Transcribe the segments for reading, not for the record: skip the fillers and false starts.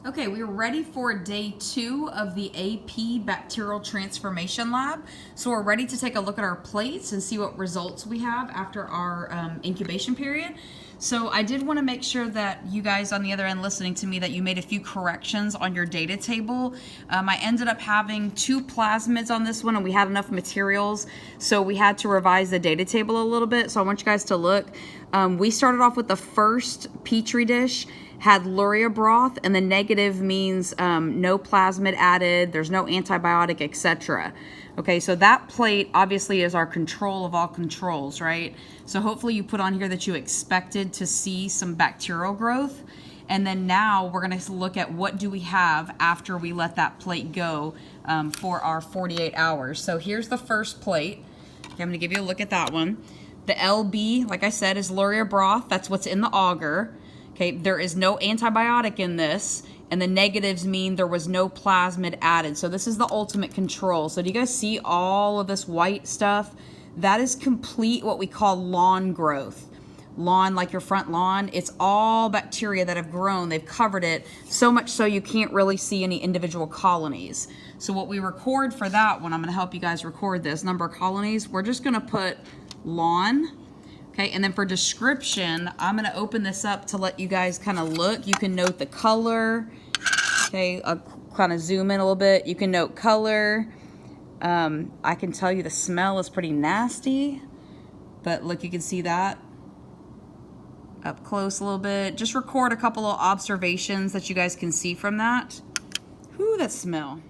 Okay, we're ready for day 2 of the AP Bacterial Transformation Lab. So we're ready to take a look at our plates and see what results we have after our incubation period. So I did want to make sure that you guys on the other end listening to me that you made a few corrections on your data table. I ended up having 2 plasmids on this one and we had enough materials, so we had to revise the data table a little bit. So I want you guys to look. We started off with the first Petri dish, had luria broth, and the negative means no plasmid added, there's no antibiotic, etc. Okay, so that plate obviously is our control of all controls, right? So hopefully you put on here that you expected to see some bacterial growth. And then now we're going to look at what do we have after we let that plate go for our 48 hours. So here's the first plate. Okay, I'm going to give you a look at that one. The LB, like I said, is luria broth. That's what's in the agar. Okay, there is no antibiotic in this, and the negatives mean there was no plasmid added. So this is the ultimate control. So do you guys see all of this white stuff? That is complete what we call lawn growth. Lawn, like your front lawn, it's all bacteria that have grown. They've covered it so much so you can't really see any individual colonies. So what we record for that one, I'm gonna help you guys record this, number of colonies, we're just gonna put lawn. Okay, and then for description, I'm going to open this up to let you guys kind of look. You can note the color. Okay, I'll kind of zoom in a little bit. You can note color. I can tell you the smell is pretty nasty, but look, you can see that up close a little bit. Just record a couple of observations that you guys can see from that. Whoo, that smell.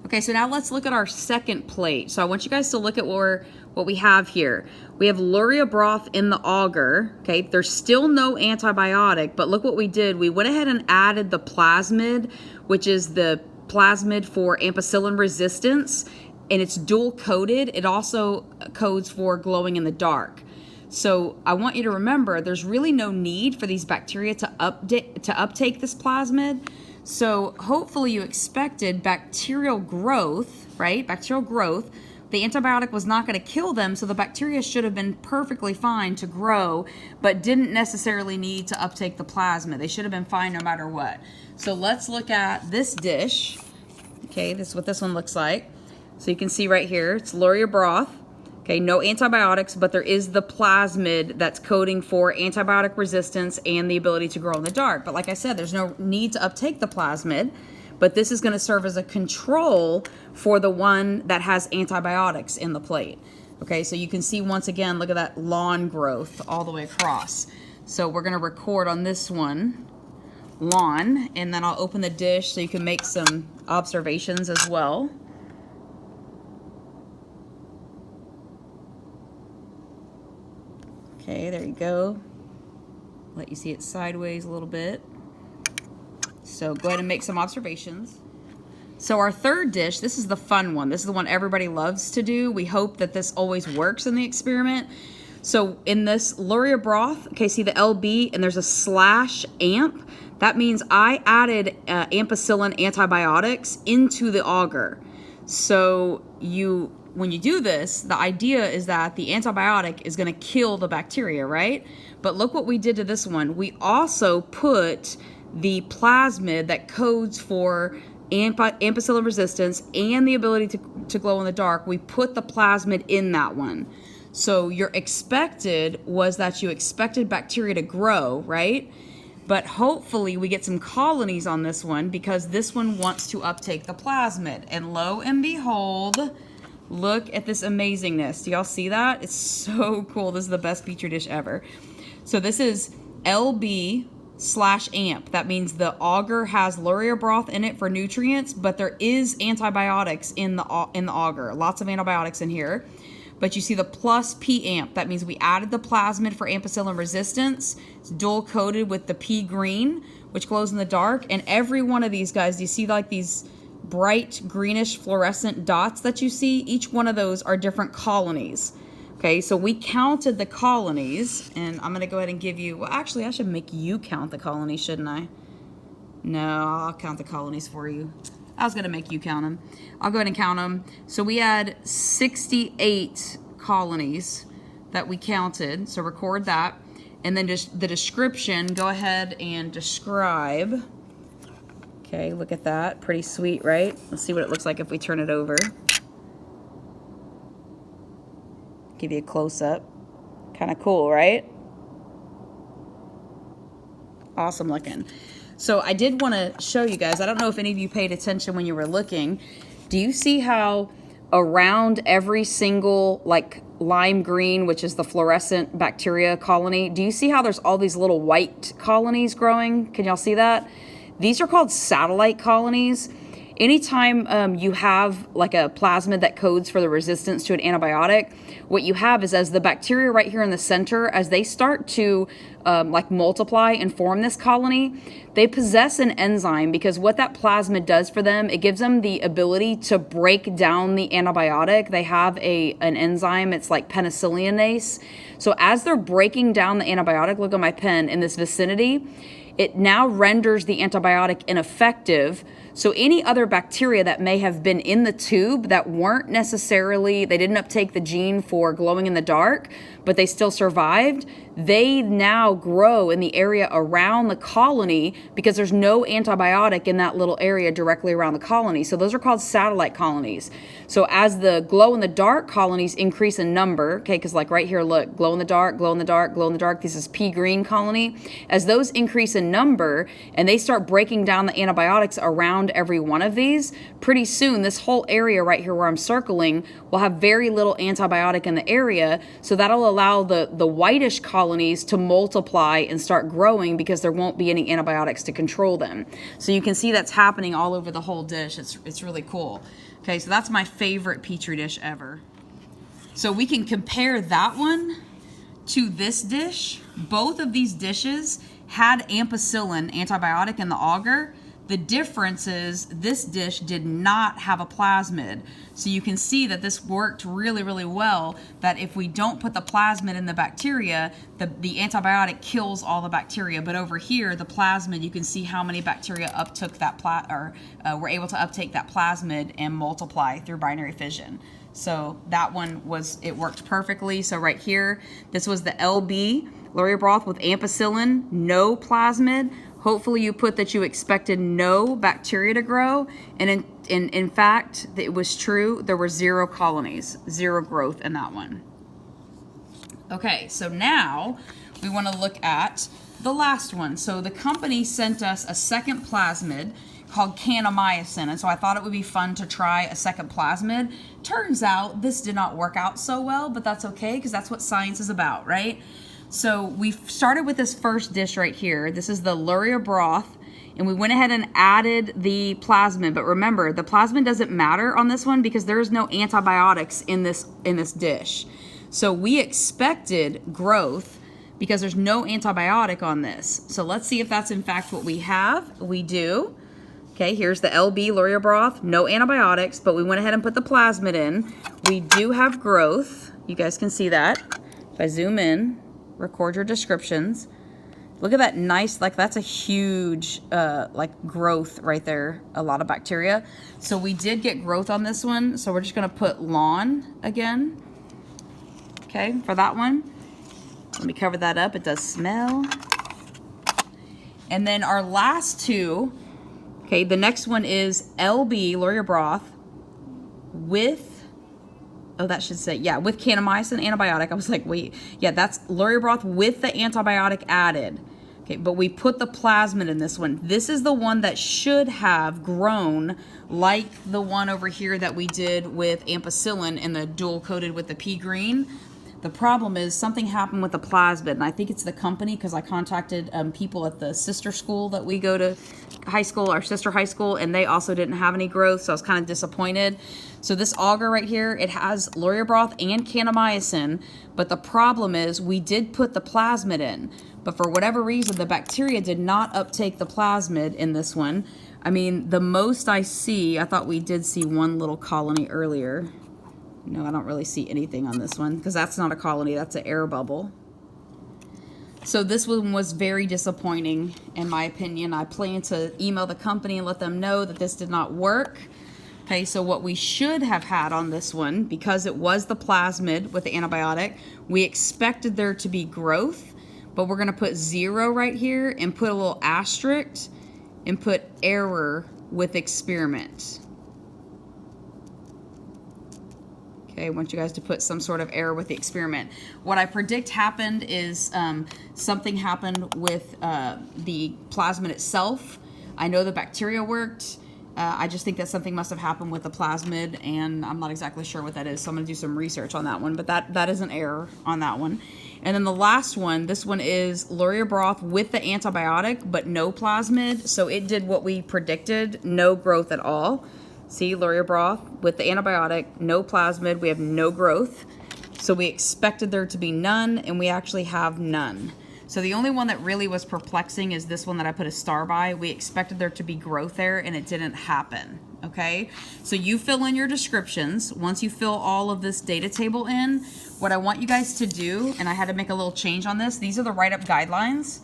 Okay, so now let's look at our second plate. So I want you guys to look at what we have here. We have luria broth in the agar. Okay, there's still no antibiotic, but look what we did. We went ahead and added the plasmid, which is the plasmid for ampicillin resistance, and it's dual coded. It also codes for glowing in the dark. So I want you to remember there's really no need for these bacteria to uptake this plasmid. So hopefully you expected bacterial growth, right? Bacterial growth. The antibiotic was not going to kill them, so the bacteria should have been perfectly fine to grow, but didn't necessarily need to uptake the plasmid. They should have been fine no matter what. So let's look at this dish. Okay, this is what this one looks like. So you can see right here, it's luria broth. Okay, no antibiotics, but there is the plasmid that's coding for antibiotic resistance and the ability to grow in the dark. But like I said, there's no need to uptake the plasmid, but this is going to serve as a control for the one that has antibiotics in the plate. Okay, so you can see once again, look at that lawn growth all the way across. So we're going to record on this one, lawn, and then I'll open the dish so you can make some observations as well. Okay, there you go. Let you see it sideways a little bit. So go ahead and make some observations. So our third dish, this is the fun one. This is the one everybody loves to do. We hope that this always works in the experiment. So in this luria broth, okay, see the LB and there's a /amp. That means I added ampicillin antibiotics into the agar. So when you do this, the idea is that the antibiotic is going to kill the bacteria, right? But look what we did to this one. We also put the plasmid that codes for ampicillin resistance and the ability to glow in the dark. We put the plasmid in that one. So your expected was that you expected bacteria to grow, right? But hopefully we get some colonies on this one because this one wants to uptake the plasmid. And lo and behold, look at this amazingness. Do y'all see that? It's so cool. This is the best Petri dish ever. So this is LB/amp. That means the agar has luria broth in it for nutrients, but there is antibiotics in the agar. Lots of antibiotics in here. But you see the +P-amp. That means we added the plasmid for ampicillin resistance. It's dual coated with the P green, which glows in the dark. And every one of these guys, do you see like these bright greenish fluorescent dots that you see? Each one of those are different colonies. Okay, so we counted the colonies, and I'm going to go ahead and give you, well, actually, I should make you count the colonies, shouldn't I? No, I'll count the colonies for you. I was going to make you count them. I'll go ahead and count them. So we had 68 colonies that we counted, so record that. And then just the description, go ahead and describe Okay, look at that. Pretty sweet, right? Let's see what it looks like if we turn it over. Give you a close-up. Kind of cool, right? Awesome looking. So I did want to show you guys, I don't know if any of you paid attention when you were looking. Do you see how around every single like lime green, which is the fluorescent bacteria colony, do you see how there's all these little white colonies growing? Can y'all see that? These are called satellite colonies. Anytime you have like a plasmid that codes for the resistance to an antibiotic, what you have is as the bacteria right here in the center, as they start to like multiply and form this colony, they possess an enzyme, because what that plasmid does for them, it gives them the ability to break down the antibiotic. They have an enzyme, it's like penicillinase. So as they're breaking down the antibiotic, look at my pen, in this vicinity, it now renders the antibiotic ineffective. So any other bacteria that may have been in the tube that weren't necessarily, they didn't uptake the gene for glowing in the dark, but they still survived, they now grow in the area around the colony because there's no antibiotic in that little area directly around the colony. So those are called satellite colonies. So as the glow in the dark colonies increase in number, okay, because like right here, look, glow in the dark, glow in the dark, glow in the dark, this is pea green colony. As those increase in number and they start breaking down the antibiotics around every one of these, pretty soon this whole area right here where I'm circling will have very little antibiotic in the area. So that'll allow the whitish colonies to multiply and start growing because there won't be any antibiotics to control them. So you can see that's happening all over the whole dish. It's really cool. Okay, so that's my favorite Petri dish ever. So we can compare that one to this dish. Both of these dishes had ampicillin antibiotic in the agar. The difference is this dish did not have a plasmid. So you can see that this worked really, really well, that if we don't put the plasmid in the bacteria, the antibiotic kills all the bacteria. But over here, the plasmid, you can see how many bacteria uptook that were able to uptake that plasmid and multiply through binary fission. So that one it worked perfectly. So right here, this was the LB, Laurier broth with ampicillin, no plasmid. Hopefully you put that you expected no bacteria to grow, and in fact, it was true. There were 0 colonies, 0 growth in that one. Okay, so now we want to look at the last one. So the company sent us a second plasmid called Cannamyosin, and so I thought it would be fun to try a second plasmid. Turns out this did not work out so well, but that's okay because that's what science is about, right? So we started with this first dish right here. This is the Laurier broth, and we went ahead and added the plasmid. But remember, the plasmid doesn't matter on this one because there is no antibiotics in this dish. So we expected growth because there's no antibiotic on this. So let's see if that's in fact what we have. We do. Okay, here's the LB Laurier broth, no antibiotics, but we went ahead and put the plasmid in. We do have growth. You guys can see that. If I zoom in, record your descriptions. Look at that nice, like that's a huge like growth right there, a lot of bacteria. So we did get growth on this one. So we're just gonna put lawn again, okay, for that one. Let me cover that up, it does smell. And then our last two, okay, the next one is LB, Laurier broth, with, oh, that should say, yeah, with Cannamyosin antibiotic. I was like, wait, yeah, that's Laurier broth with the antibiotic added. Okay, but we put the plasmid in this one. This is the one that should have grown like the one over here that we did with ampicillin and the dual coated with the pea green. The problem is something happened with the plasmid, and I think it's the company because I contacted people at the sister school that we go to high school, our sister high school, and they also didn't have any growth, so I was kind of disappointed. So this agar right here, it has Laurier broth and Cannamyosin, but the problem is we did put the plasmid in, but for whatever reason, the bacteria did not uptake the plasmid in this one. I mean, the most I see, I thought we did see one little colony earlier. No, I don't really see anything on this one because that's not a colony, that's an air bubble. So this one was very disappointing in my opinion. I plan to email the company and let them know that this did not work. Okay, so what we should have had on this one, because it was the plasmid with the antibiotic, we expected there to be growth, but we're gonna put 0 right here and put a little asterisk and put error with experiment. Okay, I want you guys to put some sort of error with the experiment. What I predict happened is something happened with the plasmid itself. I know the bacteria worked. I just think that something must have happened with the plasmid, and I'm not exactly sure what that is, so I'm going to do some research on that one, but that is an error on that one. And then the last one, this one is Luria broth with the antibiotic, but no plasmid, so it did what we predicted, no growth at all. See, Luria broth with the antibiotic, no plasmid, we have no growth. So we expected there to be none, and we actually have none. So the only one that really was perplexing is this one that I put a star by. We expected there to be growth there, and it didn't happen, okay? So you fill in your descriptions. Once you fill all of this data table in, what I want you guys to do, and I had to make a little change on this, these are the write-up guidelines.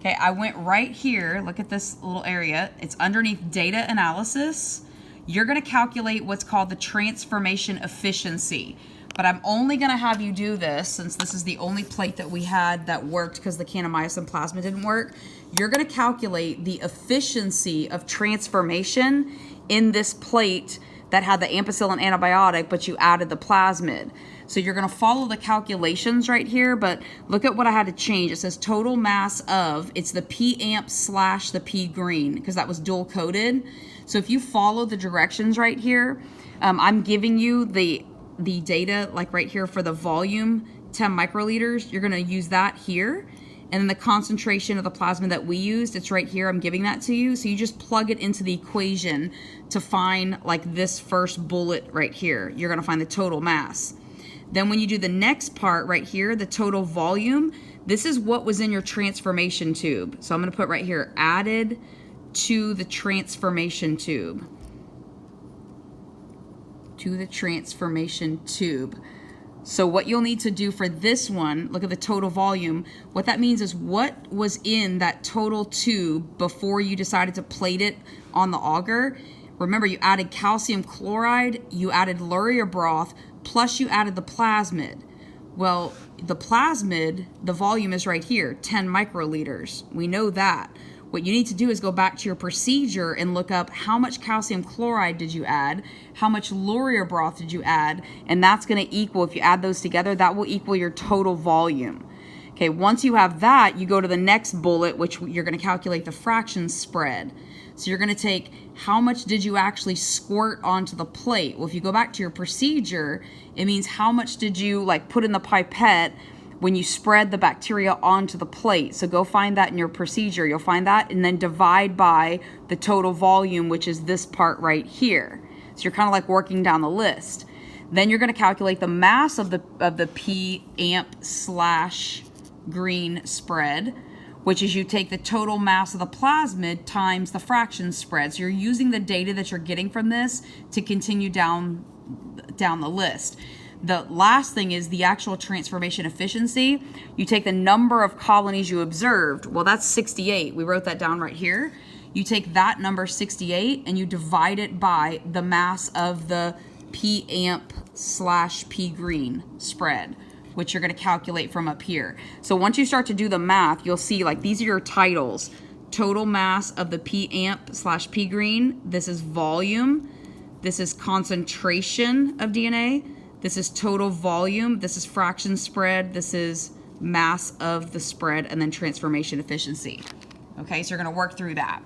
Okay, I went right here, look at this little area. It's underneath data analysis. You're gonna calculate what's called the transformation efficiency. But I'm only gonna have you do this, since this is the only plate that we had that worked because the Cannamyosin plasma didn't work. You're gonna calculate the efficiency of transformation in this plate that had the ampicillin antibiotic, but you added the plasmid. So you're gonna follow the calculations right here, but look at what I had to change. It says total mass of, it's the P amp / the P green, because that was dual coded. So if you follow the directions right here, I'm giving you the data like right here for the volume, 10 microliters. You're gonna use that here. And then the concentration of the plasma that we used, it's right here, I'm giving that to you. So you just plug it into the equation to find like this first bullet right here. You're gonna find the total mass. Then when you do the next part right here, the total volume, this is what was in your transformation tube. So I'm gonna put right here, added to the transformation tube. To the transformation tube. So what you'll need to do for this one, look at the total volume. What that means is what was in that total tube before you decided to plate it on the auger. Remember, you added calcium chloride, you added Luria broth, plus you added the plasmid. Well, the plasmid, the volume is right here, 10 microliters. We know that. What you need to do is go back to your procedure and look up how much calcium chloride did you add, how much Luria broth did you add, and that's gonna equal, if you add those together, that will equal your total volume. Okay, once you have that, you go to the next bullet, which you're gonna calculate the fraction spread. So you're gonna take how much did you actually squirt onto the plate. Well, if you go back to your procedure, it means how much did you like put in the pipette when you spread the bacteria onto the plate. So go find that in your procedure. You'll find that and then divide by the total volume, which is this part right here. So you're kind of like working down the list. Then you're gonna calculate the mass of the P amp / green spread, which is you take the total mass of the plasmid times the fraction spread. So you're using the data that you're getting from this to continue down the list. The last thing is the actual transformation efficiency. You take the number of colonies you observed. Well, that's 68. We wrote that down right here. You take that number 68 and you divide it by the mass of the P amp / P green spread, which you're gonna calculate from up here. So once you start to do the math, you'll see like these are your titles. Total mass of the P amp / P green. This is volume. This is concentration of DNA. This is total volume, this is fraction spread, this is mass of the spread, and then transformation efficiency. Okay, so you're gonna work through that.